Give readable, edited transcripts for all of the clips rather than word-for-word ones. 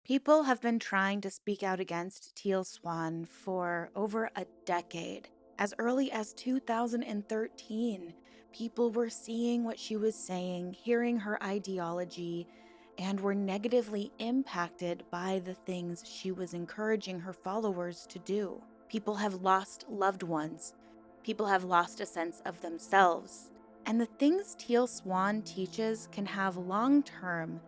People have been trying to speak out against Teal Swan for over a decade. As early as 2013, people were seeing what she was saying, hearing her ideology, and were negatively impacted by the things she was encouraging her followers to do. People have lost loved ones. People have lost a sense of themselves. And the things Teal Swan teaches can have long-term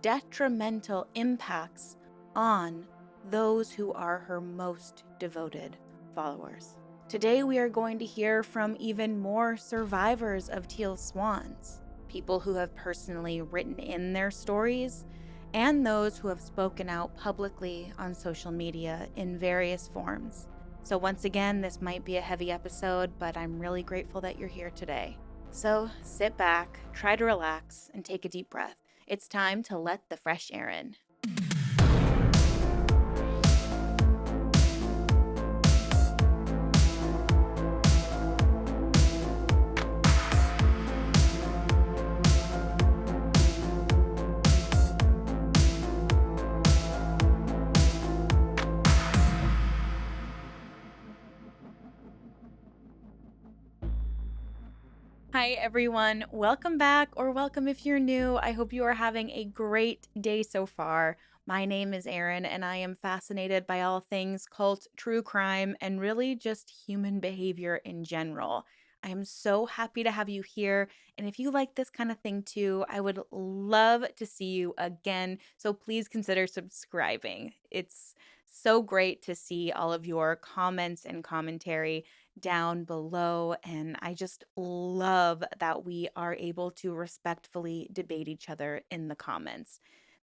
detrimental impacts on those who are her most devoted followers. Today, we are going to hear from even more survivors of Teal Swans, people who have personally written in their stories, and those who have spoken out publicly on social media in various forms. So, once again, this might be a heavy episode, but I'm really grateful that you're here today. So, sit back, try to relax, and take a deep breath. It's time to let the fresh air in. Hi, everyone. Welcome back, or welcome if you're new. I hope you are having a great day so far. My name is Erin, and I am fascinated by all things cult, true crime, and really just human behavior in general. I am so happy to have you here. And if you like this kind of thing too, I would love to see you again. So please consider subscribing. It's so great to see all of your comments and commentary down below. And I just love that we are able to respectfully debate each other in the comments.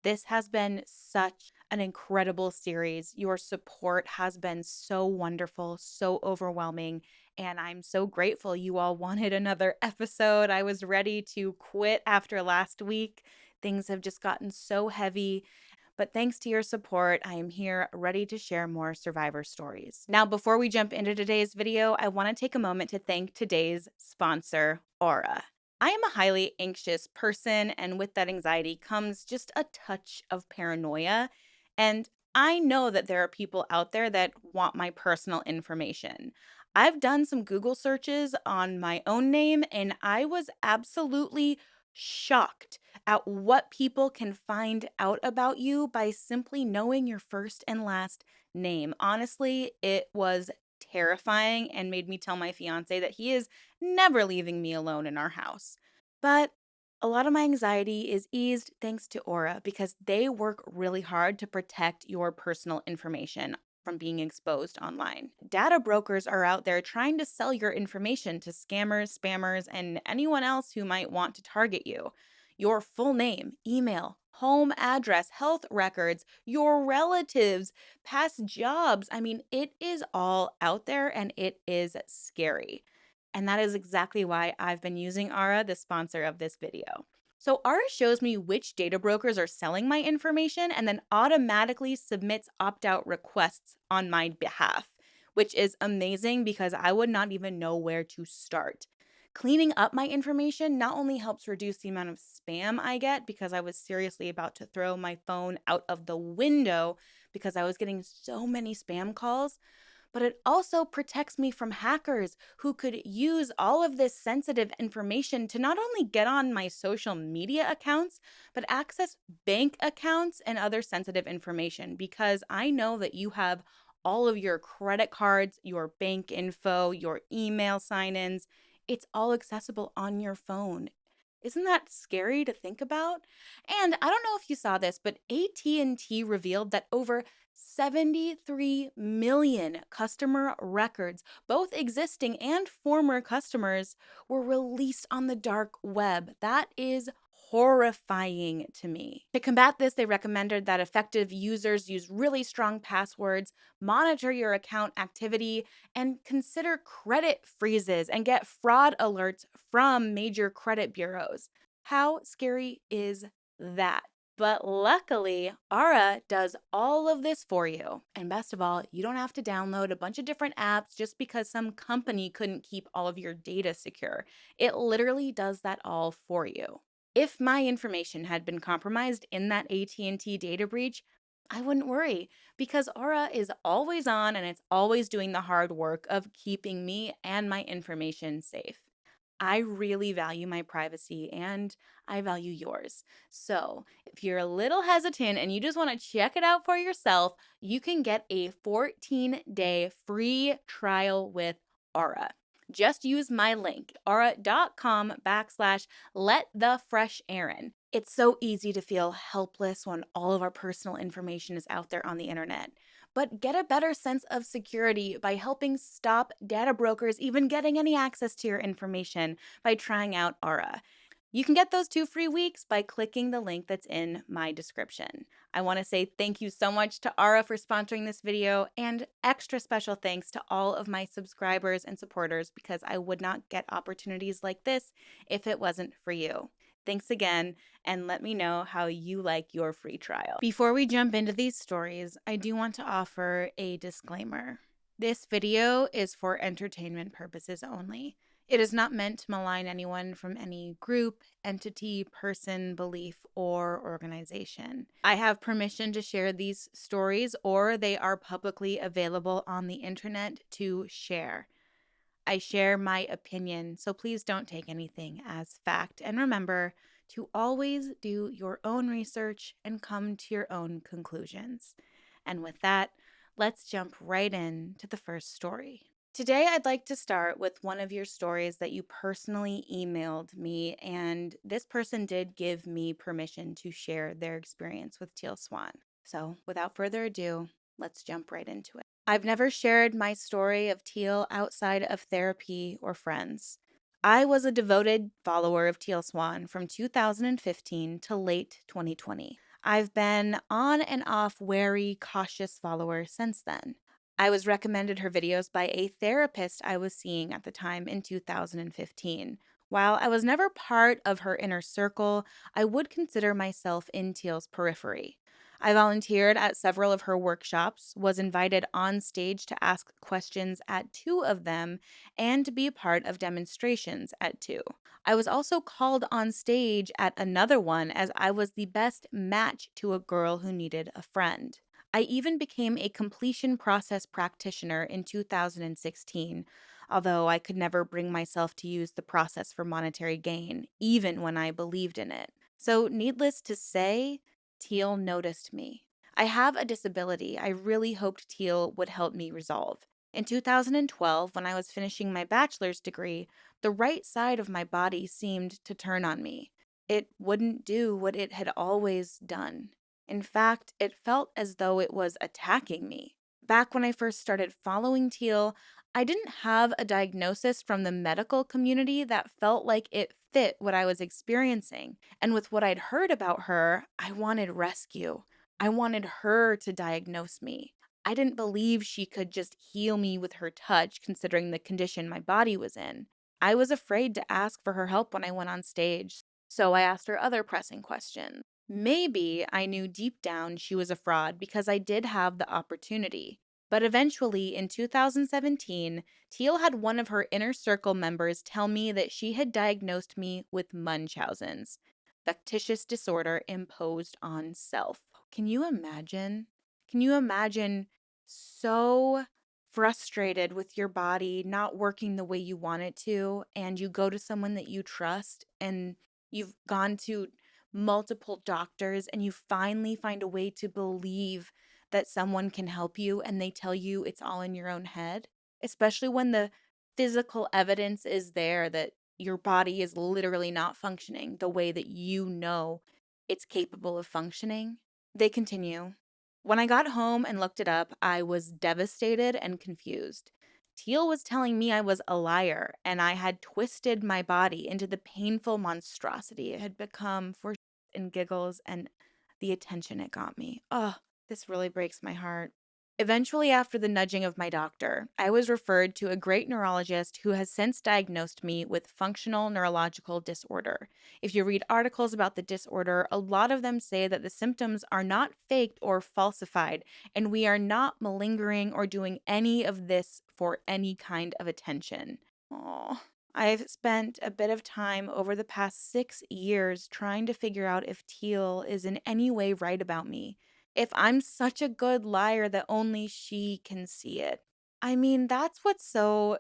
This has been such an incredible series. Your support has been so wonderful, so overwhelming, and I'm so grateful you all wanted another episode. I was ready to quit after last week. Things have just gotten so heavy, but thanks to your support, I am here ready to share more survivor stories. Now, before we jump into today's video, I want to take a moment to thank today's sponsor, Aura. I am a highly anxious person, and with that anxiety comes just a touch of paranoia. And I know that there are people out there that want my personal information. I've done some Google searches on my own name, and I was absolutely shocked at what people can find out about you by simply knowing your first and last name. Honestly, it was terrifying and made me tell my fiance that he is never leaving me alone in our house. But a lot of my anxiety is eased thanks to Aura because they work really hard to protect your personal information from being exposed online. Data brokers are out there trying to sell your information to scammers, spammers, and anyone else who might want to target you. Your full name, email, home address, health records, your relatives, past jobs. I mean, it is all out there and it is scary. And that is exactly why I've been using Aura, the sponsor of this video. So Aura shows me which data brokers are selling my information and then automatically submits opt-out requests on my behalf, which is amazing because I would not even know where to start. Cleaning up my information not only helps reduce the amount of spam I get because I was seriously about to throw my phone out of the window because I was getting so many spam calls, but it also protects me from hackers who could use all of this sensitive information to not only get on my social media accounts, but access bank accounts and other sensitive information because I know that you have all of your credit cards, your bank info, your email sign ins. It's all accessible on your phone. Isn't that scary to think about? And I don't know if you saw this, but AT&T revealed that over 73 million customer records, both existing and former customers, were released on the dark web. That is horrifying to me. To combat this, they recommended that effective users use really strong passwords, monitor your account activity, and consider credit freezes and get fraud alerts from major credit bureaus. How scary is that? But luckily, Aura does all of this for you. And best of all, you don't have to download a bunch of different apps just because some company couldn't keep all of your data secure. It literally does that all for you. If my information had been compromised in that AT&T data breach, I wouldn't worry because Aura is always on and it's always doing the hard work of keeping me and my information safe. I really value my privacy and I value yours. So, if you're a little hesitant and you just want to check it out for yourself, you can get a 14-day free trial with Aura. Just use my link, aura.com/ let the fresh Erin. It's so easy to feel helpless when all of our personal information is out there on the internet. But get a better sense of security by helping stop data brokers even getting any access to your information by trying out Aura. You can get those 2 free weeks by clicking the link that's in my description. I want to say thank you so much to Aura for sponsoring this video, and extra special thanks to all of my subscribers and supporters because I would not get opportunities like this if it wasn't for you. Thanks again, and let me know how you like your free trial. Before we jump into these stories, I do want to offer a disclaimer. This video is for entertainment purposes only. It is not meant to malign anyone from any group, entity, person, belief, or organization. I have permission to share these stories, or they are publicly available on the internet to share. I share my opinion, so please don't take anything as fact. And remember to always do your own research and come to your own conclusions. And with that, let's jump right in to the first story. Today, I'd like to start with one of your stories that you personally emailed me, and this person did give me permission to share their experience with Teal Swan. So, without further ado, let's jump right into it. I've never shared my story of Teal outside of therapy or friends. I was a devoted follower of Teal Swan from 2015 to late 2020. I've been on and off wary, cautious follower since then. I was recommended her videos by a therapist I was seeing at the time in 2015. While I was never part of her inner circle, I would consider myself in Teal's periphery. I volunteered at several of her workshops, was invited on stage to ask questions at 2 of them, and to be a part of demonstrations at 2. I was also called on stage at another one as I was the best match to a girl who needed a friend. I even became a completion process practitioner in 2016, although I could never bring myself to use the process for monetary gain, even when I believed in it. So, needless to say, Teal noticed me. I have a disability I really hoped Teal would help me resolve. In 2012, when I was finishing my bachelor's degree, the right side of my body seemed to turn on me. It wouldn't do what it had always done. In fact, it felt as though it was attacking me. Back when I first started following Teal, I didn't have a diagnosis from the medical community that felt like it fit what I was experiencing. And with what I'd heard about her, I wanted rescue. I wanted her to diagnose me. I didn't believe she could just heal me with her touch, considering the condition my body was in. I was afraid to ask for her help when I went on stage, so I asked her other pressing questions. Maybe I knew deep down she was a fraud because I did have the opportunity. But eventually, in 2017, Teal had one of her inner circle members tell me that she had diagnosed me with Munchausen's, factitious disorder imposed on self. Can you imagine? Can you imagine so frustrated with your body not working the way you want it to, and you go to someone that you trust, and you've gone to multiple doctors, and you finally find a way to believe that someone can help you and they tell you it's all in your own head, especially when the physical evidence is there that your body is literally not functioning the way that you know it's capable of functioning. They continue. When I got home and looked it up, I was devastated and confused. Teal was telling me I was a liar and I had twisted my body into the painful monstrosity it had become for and giggles and the attention it got me. Oh, this really breaks my heart. Eventually, after the nudging of my doctor, I was referred to a great neurologist who has since diagnosed me with functional neurological disorder. If you read articles about the disorder, a lot of them say that the symptoms are not faked or falsified, and we are not malingering or doing any of this for any kind of attention. Oh, I've spent a bit of time over the past 6 years trying to figure out if Teal is in any way right about me. if I'm such a good liar that only she can see it? I mean, that's what's so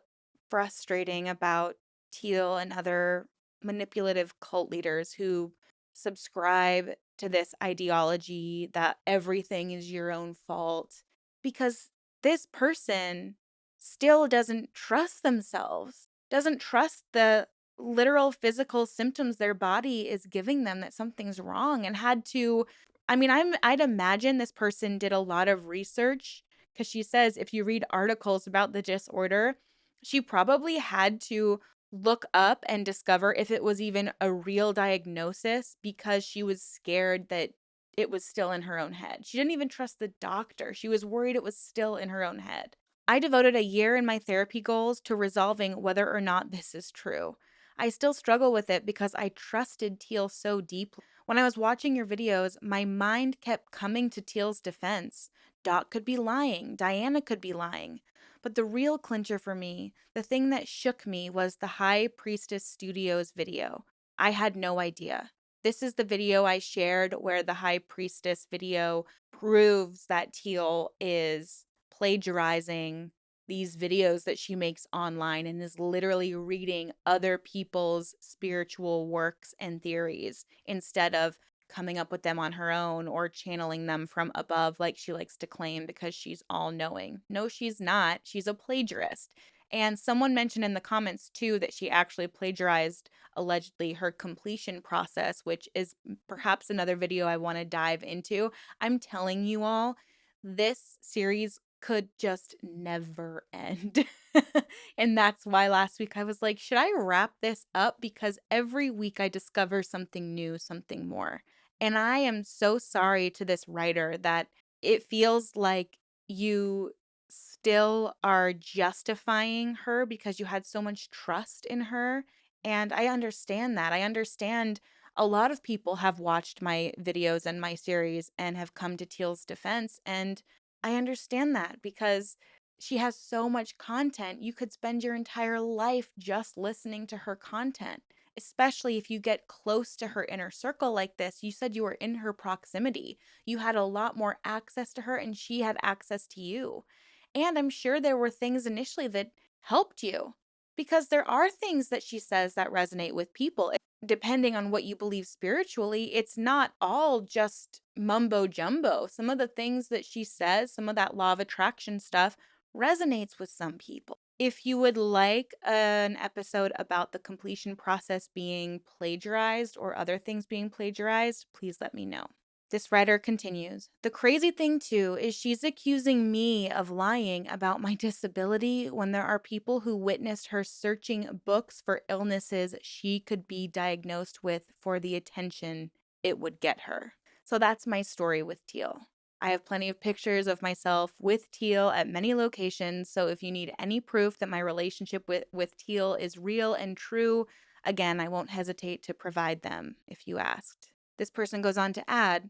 frustrating about Teal and other manipulative cult leaders who subscribe to this ideology that everything is your own fault, because this person still doesn't trust themselves, doesn't trust the literal physical symptoms their body is giving them that something's wrong, and had to, I mean, I'd imagine this person did a lot of research, because she says if you read articles about the disorder, she probably had to look up and discover if it was even a real diagnosis, because she was scared that it was still in her own head. She didn't even trust the doctor. She was worried it was still in her own head. I devoted a year in my therapy goals to resolving whether or not this is true. I still struggle with it because I trusted Teal so deeply. When I was watching your videos, my mind kept coming to Teal's defense. Doc could be lying, Diana could be lying. But the real clincher for me, the thing that shook me, was the High Priestess Studios video. I had no idea. This is the video I shared where the High Priestess video proves that Teal is plagiarizing these videos that she makes online and is literally reading other people's spiritual works and theories instead of coming up with them on her own or channeling them from above like she likes to claim because she's all knowing. No, she's not. She's a plagiarist. And someone mentioned in the comments too that she actually plagiarized allegedly her completion process, which is perhaps another video I want to dive into. I'm telling you all, this series could just never end. And that's why last week I was like, should I wrap this up? Because every week I discover something new, something more. And I am so sorry to this writer that it feels like you still are justifying her because you had so much trust in her. And I understand that. I understand a lot of people have watched my videos and my series and have come to Teal's defense. And I understand that because she has so much content. You could spend your entire life just listening to her content, especially if you get close to her inner circle like this. You said you were in her proximity. You had a lot more access to her, and she had access to you. And I'm sure there were things initially that helped you, because there are things that she says that resonate with people. Depending on what you believe spiritually, it's not all just mumbo jumbo. Some of the things that she says, some of that law of attraction stuff, resonates with some people. If you would like an episode about the completion process being plagiarized or other things being plagiarized, please let me know. This writer continues, the crazy thing too is she's accusing me of lying about my disability when there are people who witnessed her searching books for illnesses she could be diagnosed with for the attention it would get her. So that's my story with Teal. I have plenty of pictures of myself with Teal at many locations, so if you need any proof that my relationship with Teal is real and true, again, I won't hesitate to provide them if you asked. This person goes on to add,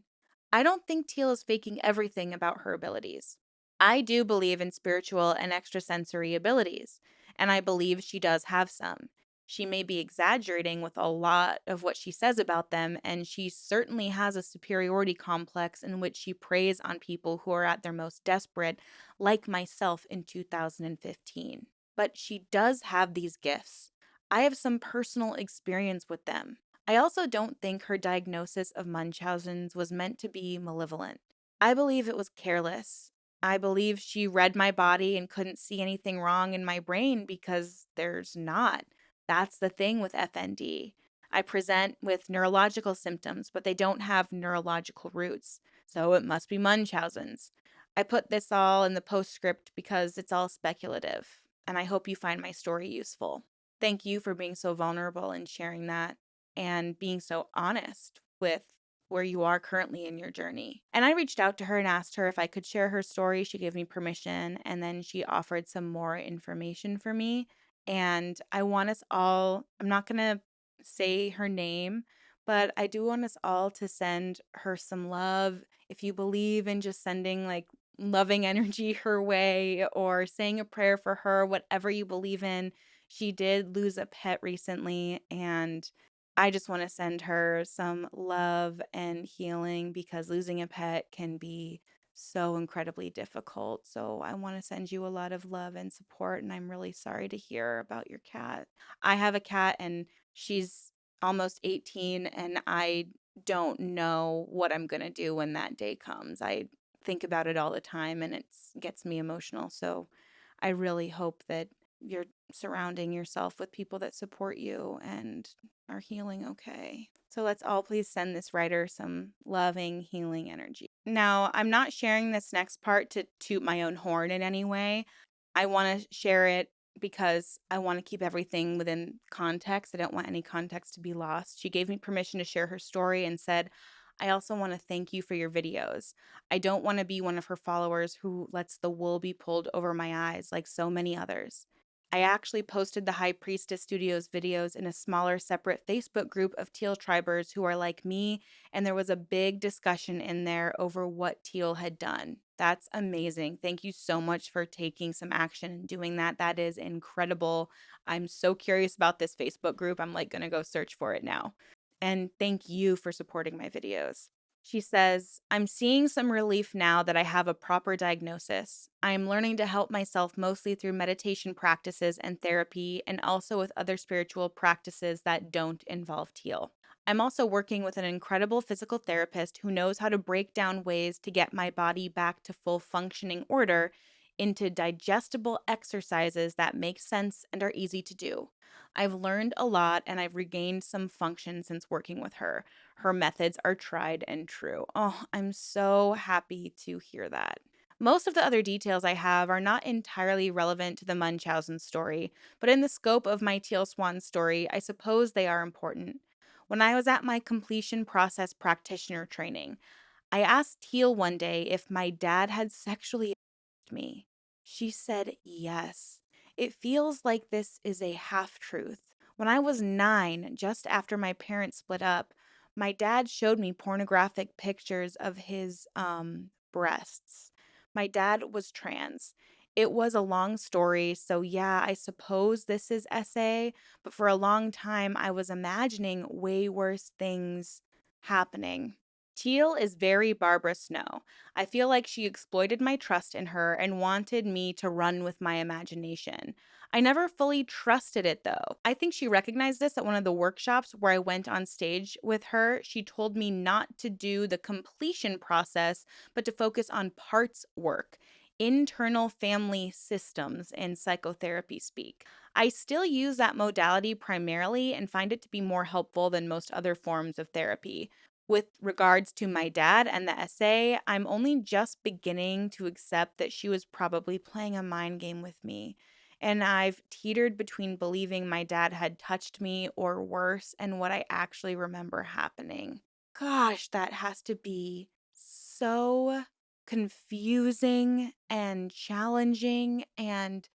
I don't think Teal is faking everything about her abilities. I do believe in spiritual and extrasensory abilities, and I believe she does have some. She may be exaggerating with a lot of what she says about them, and she certainly has a superiority complex in which she preys on people who are at their most desperate, like myself in 2015. But she does have these gifts. I have some personal experience with them. I also don't think her diagnosis of Munchausen's was meant to be malevolent. I believe it was careless. I believe she read my body and couldn't see anything wrong in my brain because there's not. That's the thing with FND. I present with neurological symptoms, but they don't have neurological roots, so it must be Munchausen's. I put this all in the postscript because it's all speculative, and I hope you find my story useful. Thank you for being so vulnerable and sharing that and being so honest with where you are currently in your journey. And I reached out to her and asked her if I could share her story. She gave me permission, and then she offered some more information for me. And I want us all, I'm not going to say her name, but I do want us all to send her some love. If you believe in just sending like loving energy her way or saying a prayer for her, whatever you believe in. She did lose a pet recently, and I just want to send her some love and healing because losing a pet can be so incredibly difficult. So I want to send you a lot of love and support. And I'm really sorry to hear about your cat. I have a cat and she's almost 18, and I don't know what I'm going to do when that day comes. I think about it all the time and it gets me emotional. So I really hope that you're surrounding yourself with people that support you and are healing okay. So let's all please send this writer some loving, healing energy. Now, I'm not sharing this next part to toot my own horn in any way. I want to share it because I want to keep everything within context. I don't want any context to be lost. She gave me permission to share her story and said, I also want to thank you for your videos. I don't want to be one of her followers who lets the wool be pulled over my eyes like so many others. I actually posted the High Priestess Studios videos in a smaller, separate Facebook group of Teal tribers who are like me, and there was a big discussion in there over what Teal had done. That's amazing. Thank you so much for taking some action and doing that. That is incredible. I'm so curious about this Facebook group. I'm like going to go search for it now. And thank you for supporting my videos. She says, I'm seeing some relief now that I have a proper diagnosis. I am learning to help myself mostly through meditation practices and therapy, and also with other spiritual practices that don't involve teal. I'm also working with an incredible physical therapist who knows how to break down ways to get my body back to full functioning order into digestible exercises that make sense and are easy to do. I've learned a lot and I've regained some function since working with her. Her methods are tried and true. Oh, I'm so happy to hear that. Most of the other details I have are not entirely relevant to the Munchausen story, but in the scope of my Teal Swan story, I suppose they are important. When I was at my completion process practitioner training, I asked Teal one day if my dad had sexually me. She said yes. It feels like this is a half truth. When I was 9, just after my parents split up, my dad showed me pornographic pictures of his breasts. My dad was trans. It was a long story, so yeah, I suppose this is SA, but for a long time I was imagining way worse things happening. Teal is very Barbara Snow. I feel like she exploited my trust in her and wanted me to run with my imagination. I never fully trusted it though. I think she recognized this at one of the workshops where I went on stage with her. She told me not to do the completion process, but to focus on parts work, internal family systems in psychotherapy speak. I still use that modality primarily and find it to be more helpful than most other forms of therapy. With regards to my dad and the essay, I'm only just beginning to accept that she was probably playing a mind game with me. And I've teetered between believing my dad had touched me or worse and what I actually remember happening. Gosh, that has to be so confusing and challenging and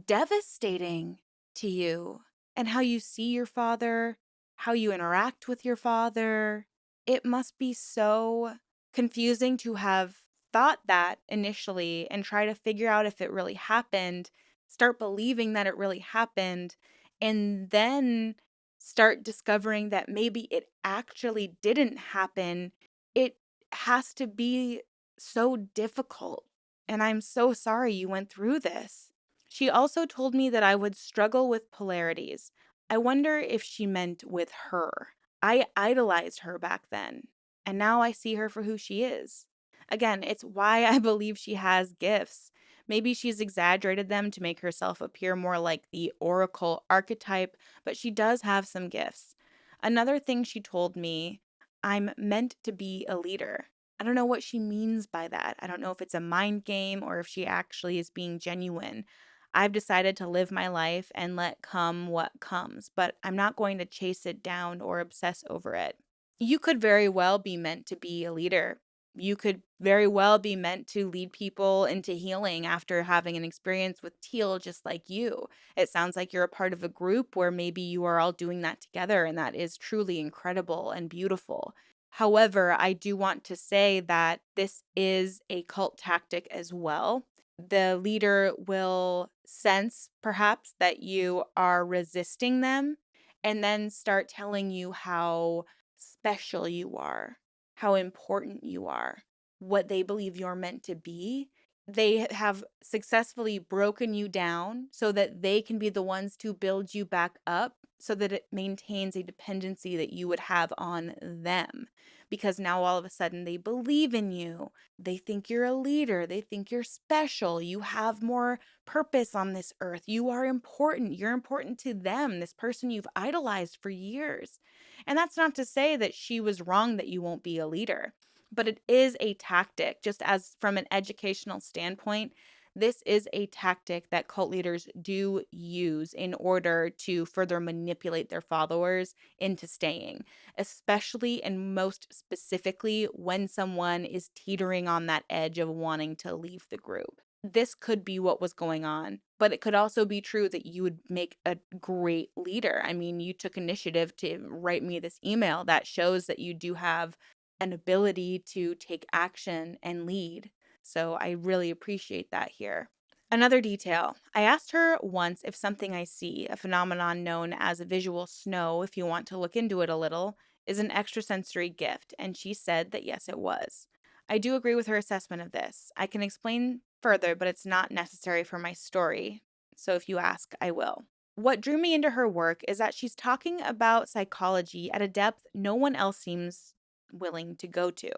devastating to you, and how you see your father, how you interact with your father. It must be so confusing to have thought that initially and try to figure out if it really happened, start believing that it really happened, and then start discovering that maybe it actually didn't happen. It has to be so difficult. And I'm so sorry you went through this. She also told me that I would struggle with polarities. I wonder if she meant with her. I idolized her back then, and now I see her for who she is. Again, it's why I believe she has gifts. Maybe she's exaggerated them to make herself appear more like the oracle archetype, but she does have some gifts. Another thing she told me, I'm meant to be a leader. I don't know what she means by that. I don't know if it's a mind game or if she actually is being genuine. I've decided to live my life and let come what comes, but I'm not going to chase it down or obsess over it. You could very well be meant to be a leader. You could very well be meant to lead people into healing after having an experience with Teal, just like you. It sounds like you're a part of a group where maybe you are all doing that together, and that is truly incredible and beautiful. However, I do want to say that this is a cult tactic as well. The leader will sense perhaps that you are resisting them, and then start telling you how special you are, how important you are, what they believe you're meant to be. They have successfully broken you down so that they can be the ones to build you back up so that it maintains a dependency that you would have on them. Because now all of a sudden they believe in you. They think you're a leader. They think you're special. You have more purpose on this earth. You are important. You're important to them, this person you've idolized for years. And that's not to say that she was wrong that you won't be a leader, but it is a tactic, just as from an educational standpoint. This is a tactic that cult leaders do use in order to further manipulate their followers into staying, especially and most specifically when someone is teetering on that edge of wanting to leave the group. This could be what was going on, but it could also be true that you would make a great leader. I mean, you took initiative to write me this email that shows that you do have an ability to take action and lead. So I really appreciate that here. Another detail, I asked her once if something I see, a phenomenon known as a visual snow, if you want to look into it a little, is an extrasensory gift, and she said that yes, it was. I do agree with her assessment of this. I can explain further, but it's not necessary for my story. So if you ask, I will. What drew me into her work is that she's talking about psychology at a depth no one else seems willing to go to.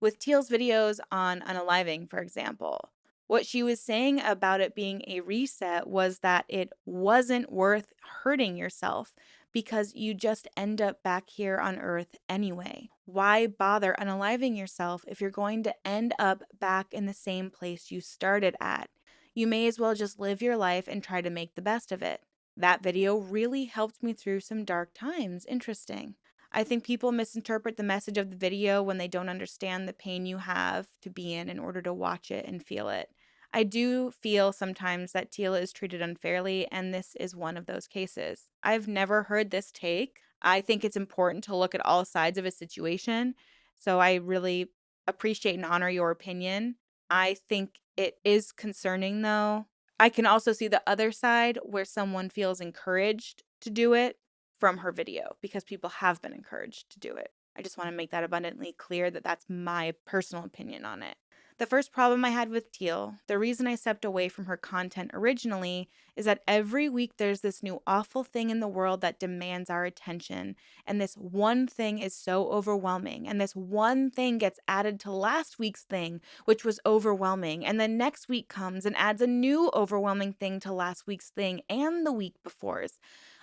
With Teal's videos on unaliving, for example, what she was saying about it being a reset was that it wasn't worth hurting yourself because you just end up back here on Earth anyway. Why bother unaliving yourself if you're going to end up back in the same place you started at? You may as well just live your life and try to make the best of it. That video really helped me through some dark times. Interesting. I think people misinterpret the message of the video when they don't understand the pain you have to be in order to watch it and feel it. I do feel sometimes that Tila is treated unfairly, and this is one of those cases. I've never heard this take. I think it's important to look at all sides of a situation. So I really appreciate and honor your opinion. I think it is concerning, though. I can also see the other side where someone feels encouraged to do it from her video because people have been encouraged to do it. I just want to make that abundantly clear that that's my personal opinion on it. The first problem I had with Teal, the reason I stepped away from her content originally, is that every week there's this new awful thing in the world that demands our attention. And this one thing is so overwhelming. And this one thing gets added to last week's thing, which was overwhelming. And then next week comes and adds a new overwhelming thing to last week's thing and the week before's.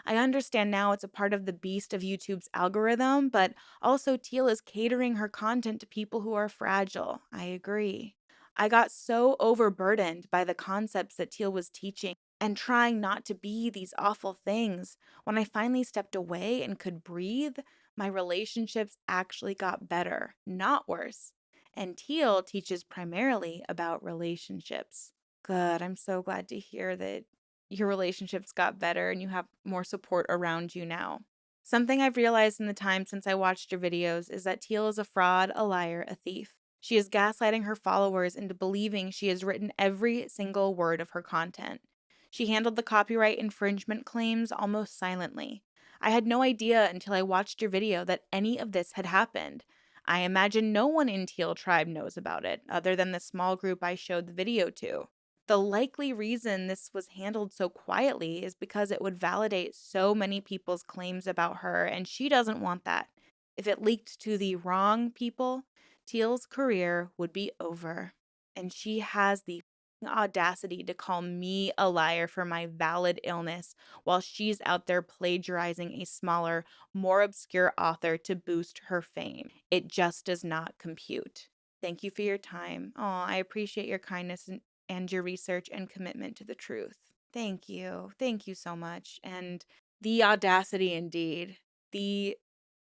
I understand now it's a part of the beast of YouTube's algorithm, but also Teal is catering her content to people who are fragile. I agree. I got so overburdened by the concepts that Teal was teaching and trying not to be these awful things. When I finally stepped away and could breathe, my relationships actually got better, not worse. And Teal teaches primarily about relationships. Good. I'm so glad to hear that your relationships got better and you have more support around you now. Something I've realized in the time since I watched your videos is that Teal is a fraud, a liar, a thief. She is gaslighting her followers into believing she has written every single word of her content. She handled the copyright infringement claims almost silently. I had no idea until I watched your video that any of this had happened. I imagine no one in Teal Tribe knows about it, other than the small group I showed the video to. The likely reason this was handled so quietly is because it would validate so many people's claims about her, and she doesn't want that. If it leaked to the wrong people, Teal's career would be over. And she has the audacity to call me a liar for my valid illness while she's out there plagiarizing a smaller, more obscure author to boost her fame. It just does not compute. Thank you for your time. Oh, I appreciate your kindness and your research and commitment to the truth. Thank you. Thank you so much. And the audacity, indeed. The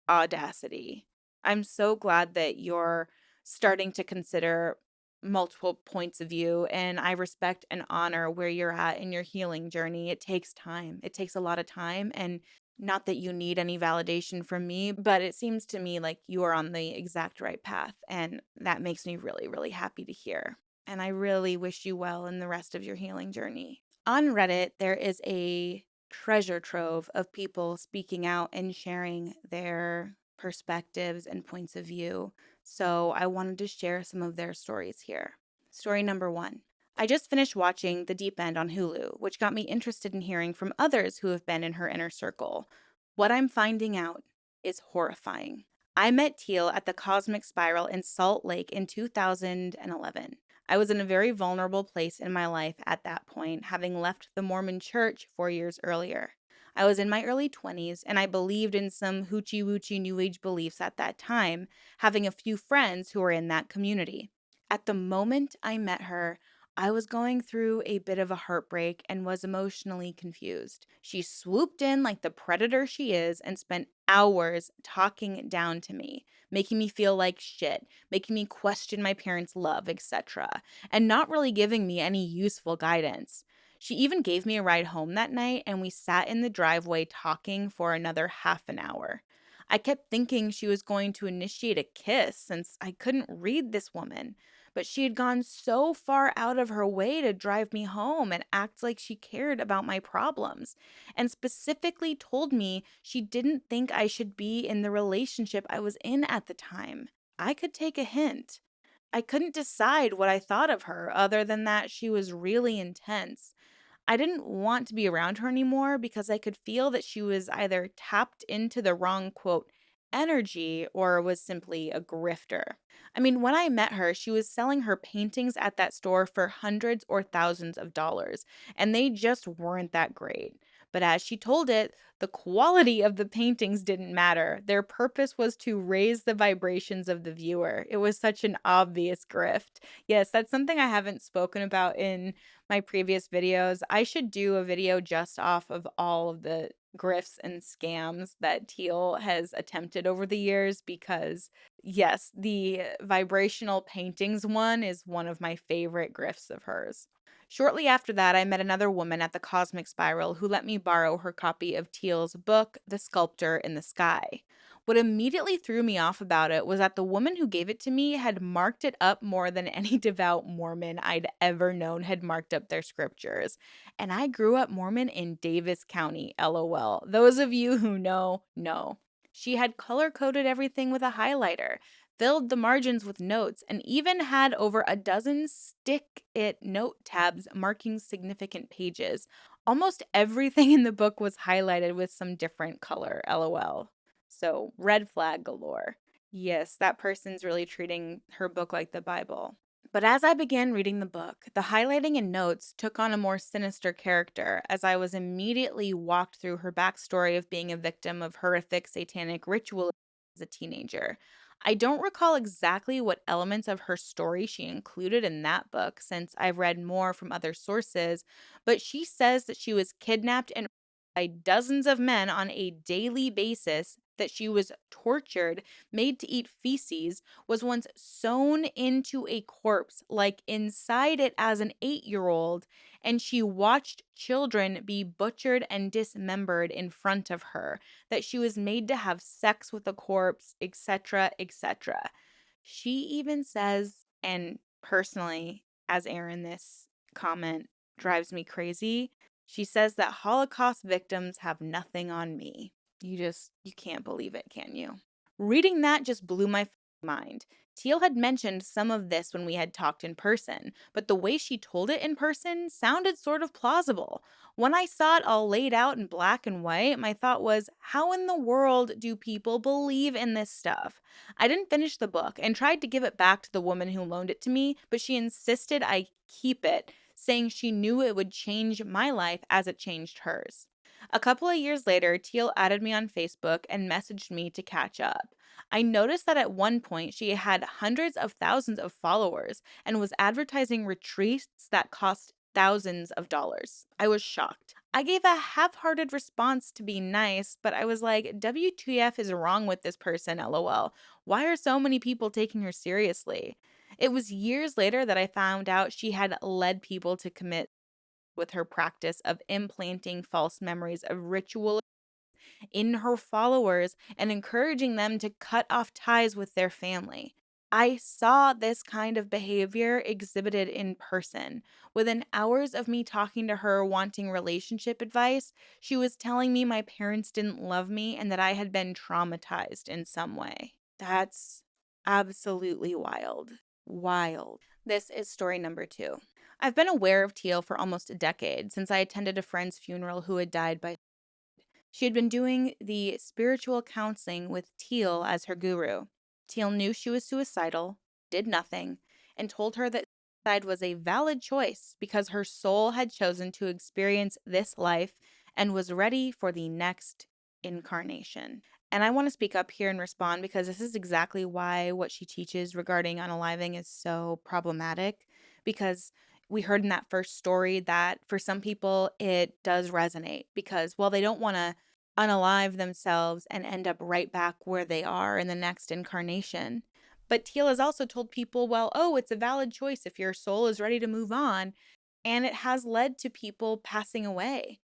audacity. I'm so glad that you're starting to consider multiple points of view, and I respect and honor where you're at in your healing journey. It takes time. It takes a lot of time, and not that you need any validation from me, but it seems to me like you are on the exact right path, and that makes me really, really happy to hear. And I really wish you well in the rest of your healing journey. On Reddit, there is a treasure trove of people speaking out and sharing their perspectives and points of view. So I wanted to share some of their stories here. Story number one. I just finished watching The Deep End on Hulu, which got me interested in hearing from others who have been in her inner circle. What I'm finding out is horrifying. I met Teal at the Cosmic Spiral in Salt Lake in 2011. I was in a very vulnerable place in my life at that point, having left the Mormon church 4 years earlier. I was in my early 20s and I believed in some hoochie woochie new age beliefs at that time, having a few friends who were in that community. At the moment I met her, I was going through a bit of a heartbreak and was emotionally confused. She swooped in like the predator she is and spent hours talking down to me, making me feel like shit, making me question my parents' love, etc., and not really giving me any useful guidance. She even gave me a ride home that night, and we sat in the driveway talking for another half an hour. I kept thinking she was going to initiate a kiss since I couldn't read this woman, but she had gone so far out of her way to drive me home and act like she cared about my problems, and specifically told me she didn't think I should be in the relationship I was in at the time. I could take a hint. I couldn't decide what I thought of her other than that she was really intense. I didn't want to be around her anymore because I could feel that she was either tapped into the wrong, quote, energy or was simply a grifter. I mean, when I met her, she was selling her paintings at that store for hundreds or thousands of dollars, and they just weren't that great. But as she told it, the quality of the paintings didn't matter. Their purpose was to raise the vibrations of the viewer. It was such an obvious grift. Yes, that's something I haven't spoken about in my previous videos. I should do a video just off of all of the grifts and scams that Teal has attempted over the years because, yes, the vibrational paintings one is one of my favorite grifts of hers. Shortly after that, I met another woman at the Cosmic Spiral who let me borrow her copy of Teal's book, The Sculptor in the Sky. What immediately threw me off about it was that the woman who gave it to me had marked it up more than any devout Mormon I'd ever known had marked up their scriptures. And I grew up Mormon in Davis County, lol. Those of you who know. She had color coded everything with a highlighter, filled the margins with notes, and even had over a dozen stick it note tabs marking significant pages. Almost everything in the book was highlighted with some different color, lol. So, red flag galore. Yes, that person's really treating her book like the Bible. But as I began reading the book, the highlighting and notes took on a more sinister character as I was immediately walked through her backstory of being a victim of horrific satanic ritual as a teenager. I don't recall exactly what elements of her story she included in that book since I've read more from other sources, but she says that she was kidnapped and by dozens of men on a daily basis, that she was tortured, made to eat feces, was once sewn into a corpse, like inside it as an 8-year old, and she watched children be butchered and dismembered in front of her, that she was made to have sex with a corpse, etc., etc. She even says, and personally, as Erin, this comment drives me crazy. She says that Holocaust victims have nothing on me. You can't believe it, can you? Reading that just blew my mind. Teal had mentioned some of this when we had talked in person, but the way she told it in person sounded sort of plausible. When I saw it all laid out in black and white, my thought was, how in the world do people believe in this stuff? I didn't finish the book and tried to give it back to the woman who loaned it to me, but she insisted I keep it, saying she knew it would change my life as it changed hers. A couple of years later, Teal added me on Facebook and messaged me to catch up. I noticed that at one point she had hundreds of thousands of followers and was advertising retreats that cost thousands of dollars. I was shocked. I gave a half hearted response to be nice, but I was like, WTF is wrong with this person, lol. Why are so many people taking her seriously? It was years later that I found out she had led people to commit with her practice of implanting false memories of ritual in her followers and encouraging them to cut off ties with their family. I saw this kind of behavior exhibited in person. Within hours of me talking to her wanting relationship advice, she was telling me my parents didn't love me and that I had been traumatized in some way. That's absolutely wild. Wild. This is story number 2. I've been aware of Teal for almost a decade since I attended a friend's funeral who had died by. She had been doing the spiritual counseling with Teal as her guru. Teal knew she was suicidal, did nothing, and told her that suicide was a valid choice because her soul had chosen to experience this life and was ready for the next incarnation. And I want to speak up here and respond because this is exactly why what she teaches regarding unaliving is so problematic. Because we heard in that first story that for some people it does resonate because, well, they don't want to unalive themselves and end up right back where they are in the next incarnation. But Teal has also told people, well, oh, it's a valid choice if your soul is ready to move on. And it has led to people passing away.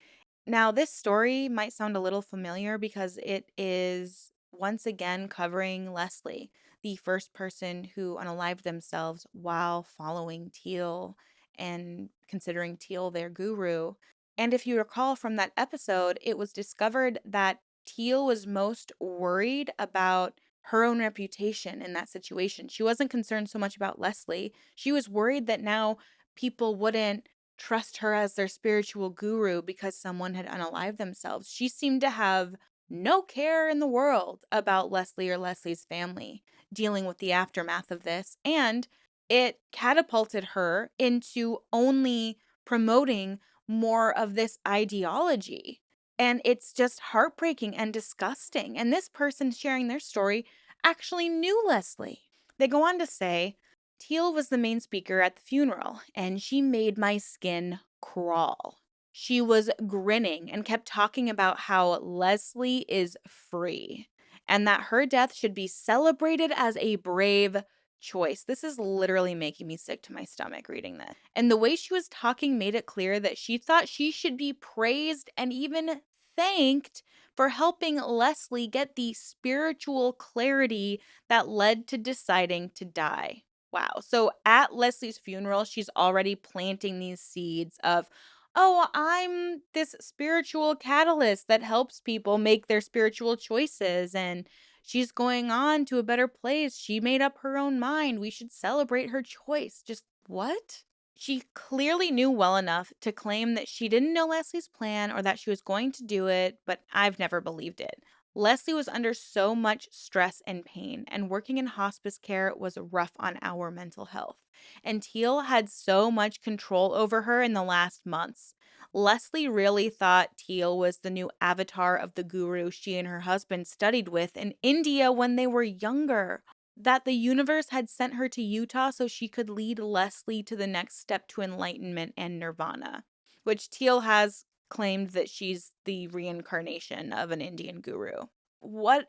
Now, this story might sound a little familiar because it is once again covering Leslie, the first person who unalived themselves while following Teal and considering Teal their guru. And if you recall from that episode, it was discovered that Teal was most worried about her own reputation in that situation. She wasn't concerned so much about Leslie. She was worried that now people wouldn't trust her as their spiritual guru because someone had unalived themselves. She seemed to have no care in the world about Leslie or Leslie's family dealing with the aftermath of this. And it catapulted her into only promoting more of this ideology. And it's just heartbreaking and disgusting. And this person sharing their story actually knew Leslie. They go on to say, Teal was the main speaker at the funeral, and she made my skin crawl. She was grinning and kept talking about how Leslie is free and that her death should be celebrated as a brave choice. This is literally making me sick to my stomach reading this. And the way she was talking made it clear that she thought she should be praised and even thanked for helping Leslie get the spiritual clarity that led to deciding to die. Wow. So at Leslie's funeral, she's already planting these seeds of, oh, I'm this spiritual catalyst that helps people make their spiritual choices. And she's going on to a better place. She made up her own mind. We should celebrate her choice. Just what? She clearly knew well enough to claim that she didn't know Leslie's plan or that she was going to do it, but I've never believed it. Leslie was under so much stress and pain, and working in hospice care was rough on our mental health. And Teal had so much control over her in the last months. Leslie really thought Teal was the new avatar of the guru she and her husband studied with in India when they were younger. That the universe had sent her to Utah so she could lead Leslie to the next step to enlightenment and nirvana, which Teal has claimed that she's the reincarnation of an Indian guru. What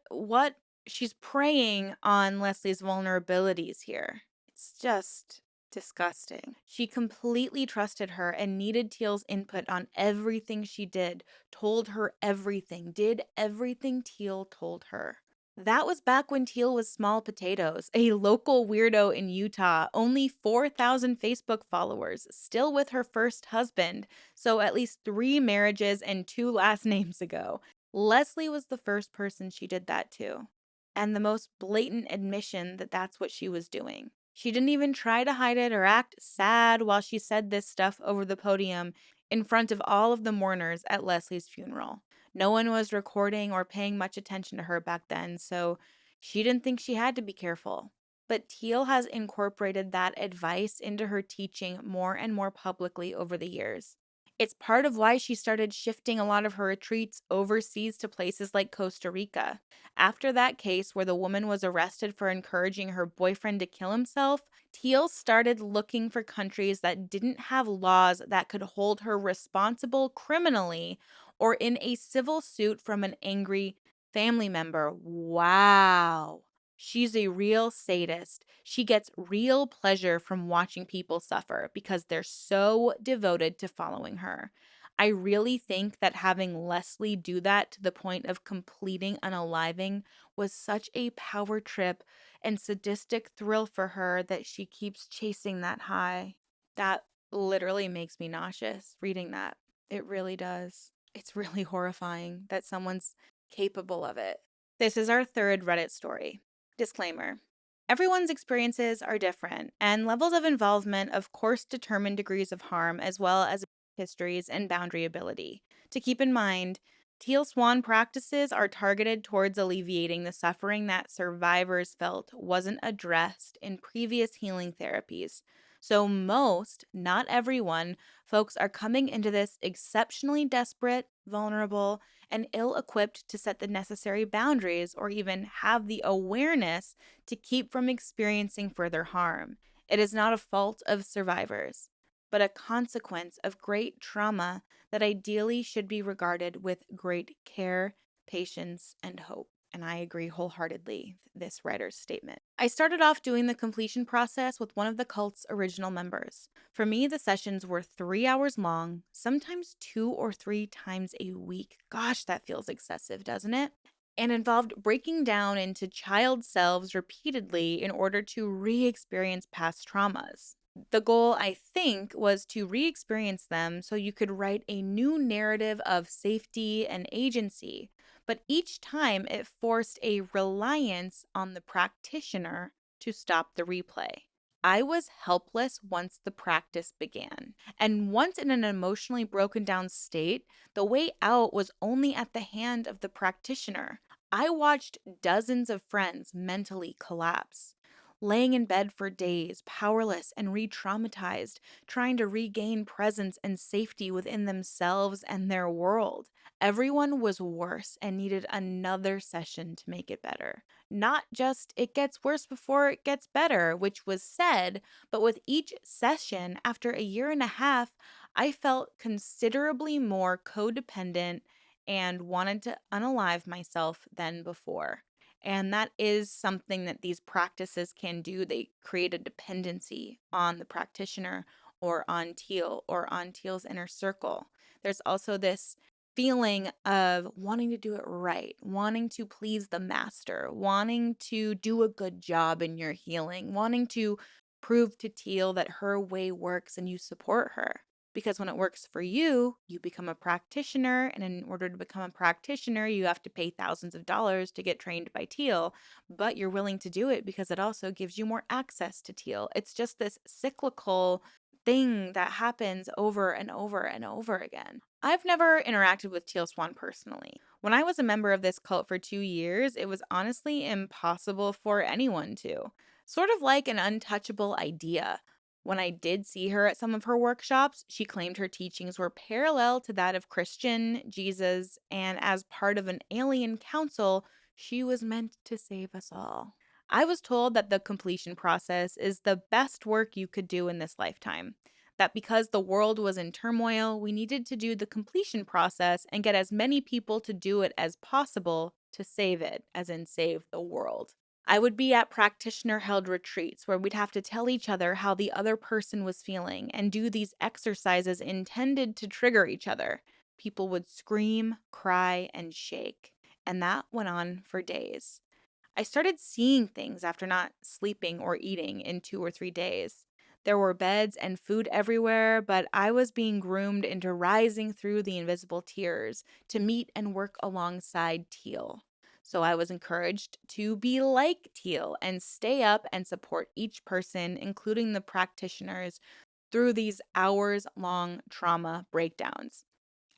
she's preying on Leslie's vulnerabilities here. It's just disgusting. She completely trusted her and needed Teal's input on everything she did, told her everything, did everything Teal told her. That was back when Teal was small potatoes, a local weirdo in Utah, only 4,000 Facebook followers, still with her first husband, so at least 3 marriages and 2 last names ago. Leslie was the first person she did that to, and the most blatant admission that that's what she was doing. She didn't even try to hide it or act sad while she said this stuff over the podium in front of all of the mourners at Leslie's funeral. No one was recording or paying much attention to her back then, so she didn't think she had to be careful. But Teal has incorporated that advice into her teaching more and more publicly over the years. It's part of why she started shifting a lot of her retreats overseas to places like Costa Rica. After that case where the woman was arrested for encouraging her boyfriend to kill himself, Teal started looking for countries that didn't have laws that could hold her responsible criminally or in a civil suit from an angry family member. Wow. She's a real sadist. She gets real pleasure from watching people suffer because they're so devoted to following her. I really think that having Leslie do that to the point of completing unaliving was such a power trip and sadistic thrill for her that she keeps chasing that high. That literally makes me nauseous reading that. It really does. It's really horrifying that someone's capable of it. This is our third Reddit story. Disclaimer: everyone's experiences are different, and levels of involvement, of course, determine degrees of harm as well as histories and boundary ability. To keep in mind, Teal Swan practices are targeted towards alleviating the suffering that survivors felt wasn't addressed in previous healing therapies. So, most, not everyone, folks are coming into this exceptionally desperate, vulnerable, and ill equipped to set the necessary boundaries or even have the awareness to keep from experiencing further harm. It is not a fault of survivors, but a consequence of great trauma that ideally should be regarded with great care, patience, and hope. And I agree wholeheartedly with this writer's statement. I started off doing the completion process with one of the cult's original members. For me, the sessions were 3 hours long, sometimes 2 or 3 times a week. Gosh, that feels excessive, doesn't it? And involved breaking down into child selves repeatedly in order to re experience past traumas. The goal, I think, was to re experience them so you could write a new narrative of safety and agency. But each time it forced a reliance on the practitioner to stop the replay. I was helpless once the practice began. And once in an emotionally broken down state, the way out was only at the hand of the practitioner. I watched dozens of friends mentally collapse, laying in bed for days, powerless and re traumatized, trying to regain presence and safety within themselves and their world. Everyone was worse and needed another session to make it better. Not just it gets worse before it gets better, which was said, but with each session, after a year and a half, I felt considerably more codependent and wanted to unalive myself than before. And that is something that these practices can do. They create a dependency on the practitioner or on Teal or on Teal's inner circle. There's also this feeling of wanting to do it right, wanting to please the master, wanting to do a good job in your healing, wanting to prove to Teal that her way works and you support her. Because when it works for you, you become a practitioner. And in order to become a practitioner, you have to pay thousands of dollars to get trained by Teal. But you're willing to do it because it also gives you more access to Teal. It's just this cyclical thing that happens over and over and over again. I've never interacted with Teal Swan personally. When I was a member of this cult for 2 years, it was honestly impossible for anyone to. Sort of like an untouchable idea. When I did see her at some of her workshops, she claimed her teachings were parallel to that of Christian, Jesus, and as part of an alien council, she was meant to save us all. I was told that the completion process is the best work you could do in this lifetime. That because the world was in turmoil, we needed to do the completion process and get as many people to do it as possible to save it, as in save the world. I would be at practitioner held retreats where we'd have to tell each other how the other person was feeling and do these exercises intended to trigger each other. People would scream, cry, and shake. And that went on for days. I started seeing things after not sleeping or eating in 2 or 3 days. There were beds and food everywhere, but I was being groomed into rising through the invisible tiers to meet and work alongside Teal. So I was encouraged to be like Teal and stay up and support each person, including the practitioners, through these hours long trauma breakdowns.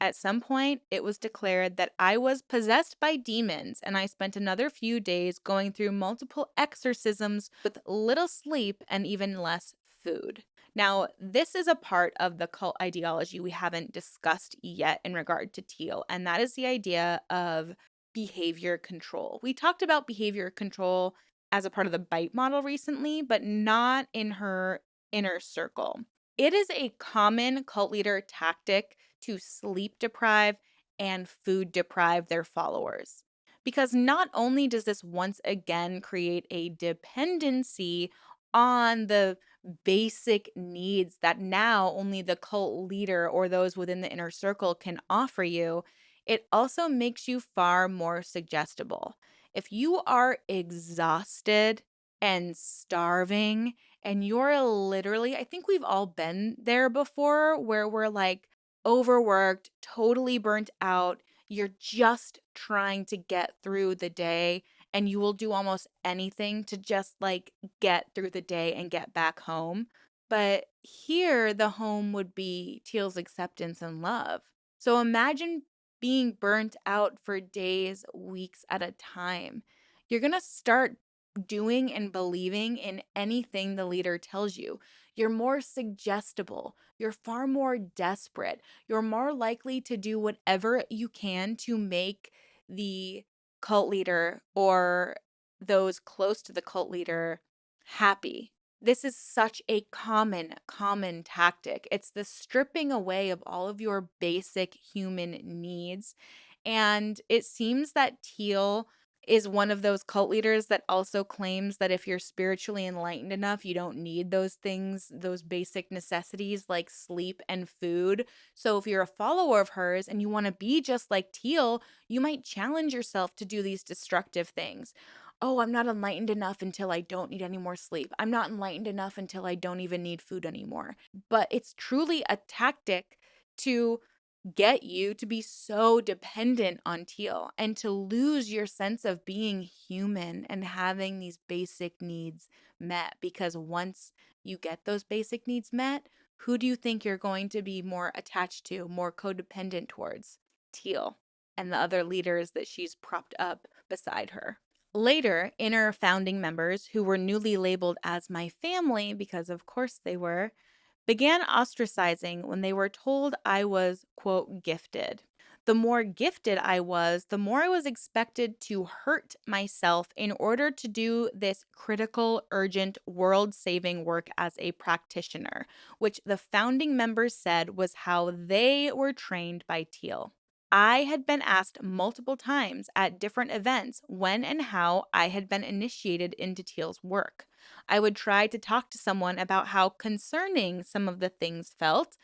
At some point, it was declared that I was possessed by demons, and I spent another few days going through multiple exorcisms with little sleep and even less food. Now, this is a part of the cult ideology we haven't discussed yet in regard to Teal, and that is the idea of behavior control. We talked about behavior control as a part of the bite model recently, but not in her inner circle. It is a common cult leader tactic to sleep deprive and food deprive their followers. Because not only does this once again create a dependency on the basic needs that now only the cult leader or those within the inner circle can offer you, it also makes you far more suggestible. If you are exhausted and starving, and you're literally, I think we've all been there before where we're like overworked, totally burnt out. You're just trying to get through the day, and you will do almost anything to just like get through the day and get back home. But here, the home would be Teal's acceptance and love. So imagine being burnt out for days, weeks at a time. You're going to start doing and believing in anything the leader tells you. You're more suggestible. You're far more desperate. You're more likely to do whatever you can to make the cult leader or those close to the cult leader happy. This is such a common tactic. It's the stripping away of all of your basic human needs. And it seems that Teal is one of those cult leaders that also claims that if you're spiritually enlightened enough, you don't need those things, those basic necessities like sleep and food. So if you're a follower of hers and you want to be just like Teal, you might challenge yourself to do these destructive things. Oh, I'm not enlightened enough until I don't need any more sleep. I'm not enlightened enough until I don't even need food anymore. But it's truly a tactic to get you to be so dependent on Teal and to lose your sense of being human and having these basic needs met. Because once you get those basic needs met, who do you think you're going to be more attached to, more codependent towards? Teal and the other leaders that she's propped up beside her. Later, inner founding members, who were newly labeled as my family, because of course they were, began ostracizing when they were told I was, quote, gifted. The more gifted I was, the more I was expected to hurt myself in order to do this critical, urgent, world saving work as a practitioner, which the founding members said was how they were trained by Teal. I had been asked multiple times at different events when and how I had been initiated into Teal's work. I would try to talk to someone about how concerning some of the things felt,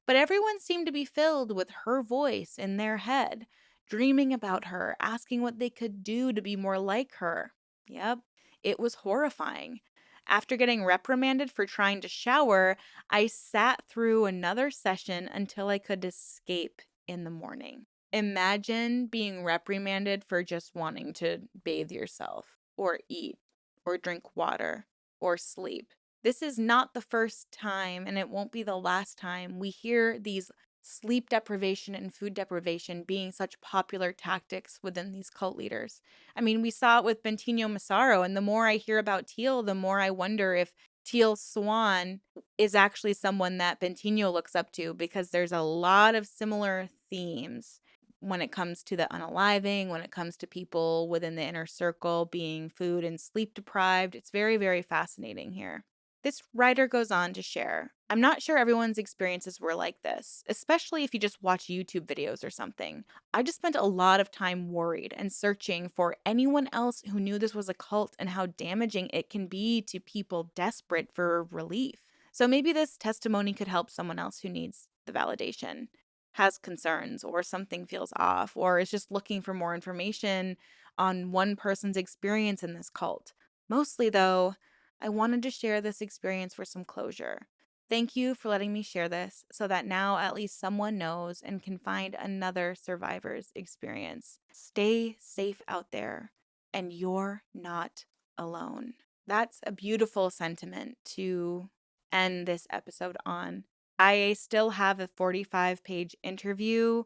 but everyone seemed to be filled with her voice in their head, dreaming about her, asking what they could do to be more like her. Yep, it was horrifying. After getting reprimanded for trying to shower, I sat through another session until I could escape in the morning. Imagine being reprimanded for just wanting to bathe yourself, or eat, or drink water, or sleep. This is not the first time, and it won't be the last time we hear these sleep deprivation and food deprivation being such popular tactics within these cult leaders. I mean, we saw it with Bentinho Massaro, and the more I hear about Teal, the more I wonder if Teal Swan is actually someone that Bentinho looks up to, because there's a lot of similar themes when it comes to the unaliving, when it comes to people within the inner circle being food and sleep deprived. It's very, very fascinating here. This writer goes on to share, I'm not sure everyone's experiences were like this, especially if you just watch YouTube videos or something. I just spent a lot of time worried and searching for anyone else who knew this was a cult and how damaging it can be to people desperate for relief. So maybe this testimony could help someone else who needs the validation, has concerns, or something feels off, or is just looking for more information on one person's experience in this cult. Mostly, though, I wanted to share this experience for some closure. Thank you for letting me share this so that now at least someone knows and can find another survivor's experience. Stay safe out there, and you're not alone. That's a beautiful sentiment to end this episode on. I still have a 45-page interview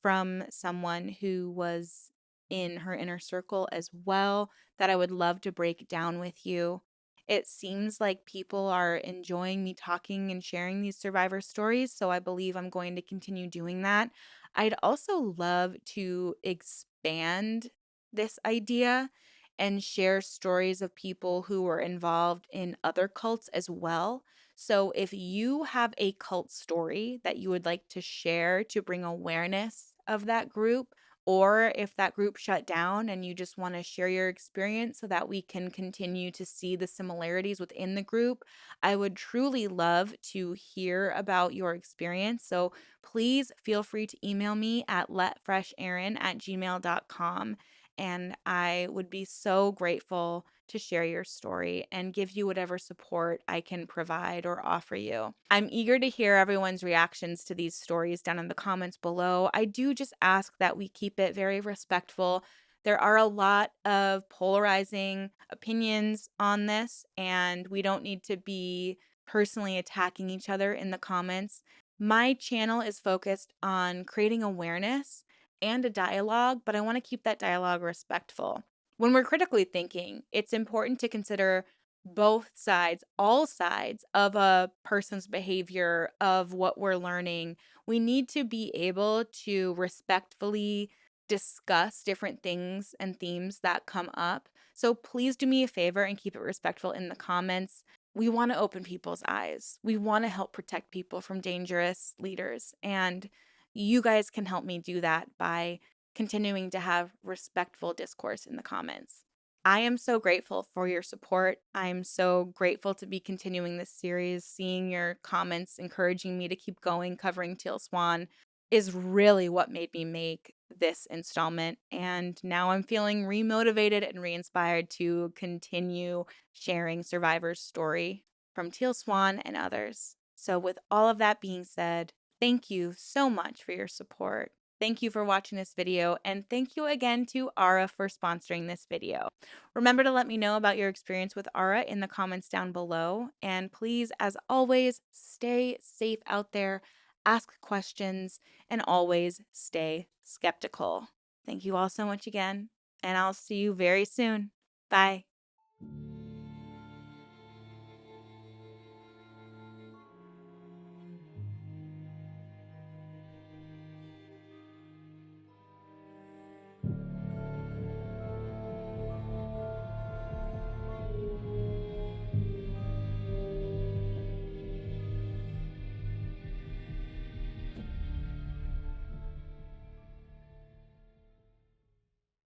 from someone who was in her inner circle as well that I would love to break down with you. It seems like people are enjoying me talking and sharing these survivor stories, so I believe I'm going to continue doing that. I'd also love to expand this idea and share stories of people who were involved in other cults as well. So if you have a cult story that you would like to share to bring awareness of that group, or if that group shut down and you just want to share your experience so that we can continue to see the similarities within the group, I would truly love to hear about your experience. So please feel free to email me at letfresherin@gmail.com. And I would be so grateful to share your story and give you whatever support I can provide or offer you. I'm eager to hear everyone's reactions to these stories down in the comments below. I do just ask that we keep it very respectful. There are a lot of polarizing opinions on this, and we don't need to be personally attacking each other in the comments. My channel is focused on creating awareness and a dialogue, but I want to keep that dialogue respectful. When we're critically thinking, it's important to consider both sides, all sides of a person's behavior, of what we're learning. We need to be able to respectfully discuss different things and themes that come up. So please do me a favor and keep it respectful in the comments. We want to open people's eyes. We want to help protect people from dangerous leaders. And you guys can help me do that by continuing to have respectful discourse in the comments. I am so grateful for your support. I'm so grateful to be continuing this series. Seeing your comments encouraging me to keep going, covering Teal Swan, is really what made me make this installment. And now I'm feeling remotivated and re-inspired to continue sharing Survivor's story from Teal Swan and others. So with all of that being said, thank you so much for your support. Thank you for watching this video, and thank you again to Ara for sponsoring this video. Remember to let me know about your experience with Ara in the comments down below, and please, as always, stay safe out there, ask questions, and always stay skeptical. Thank you all so much again, and I'll see you very soon. Bye.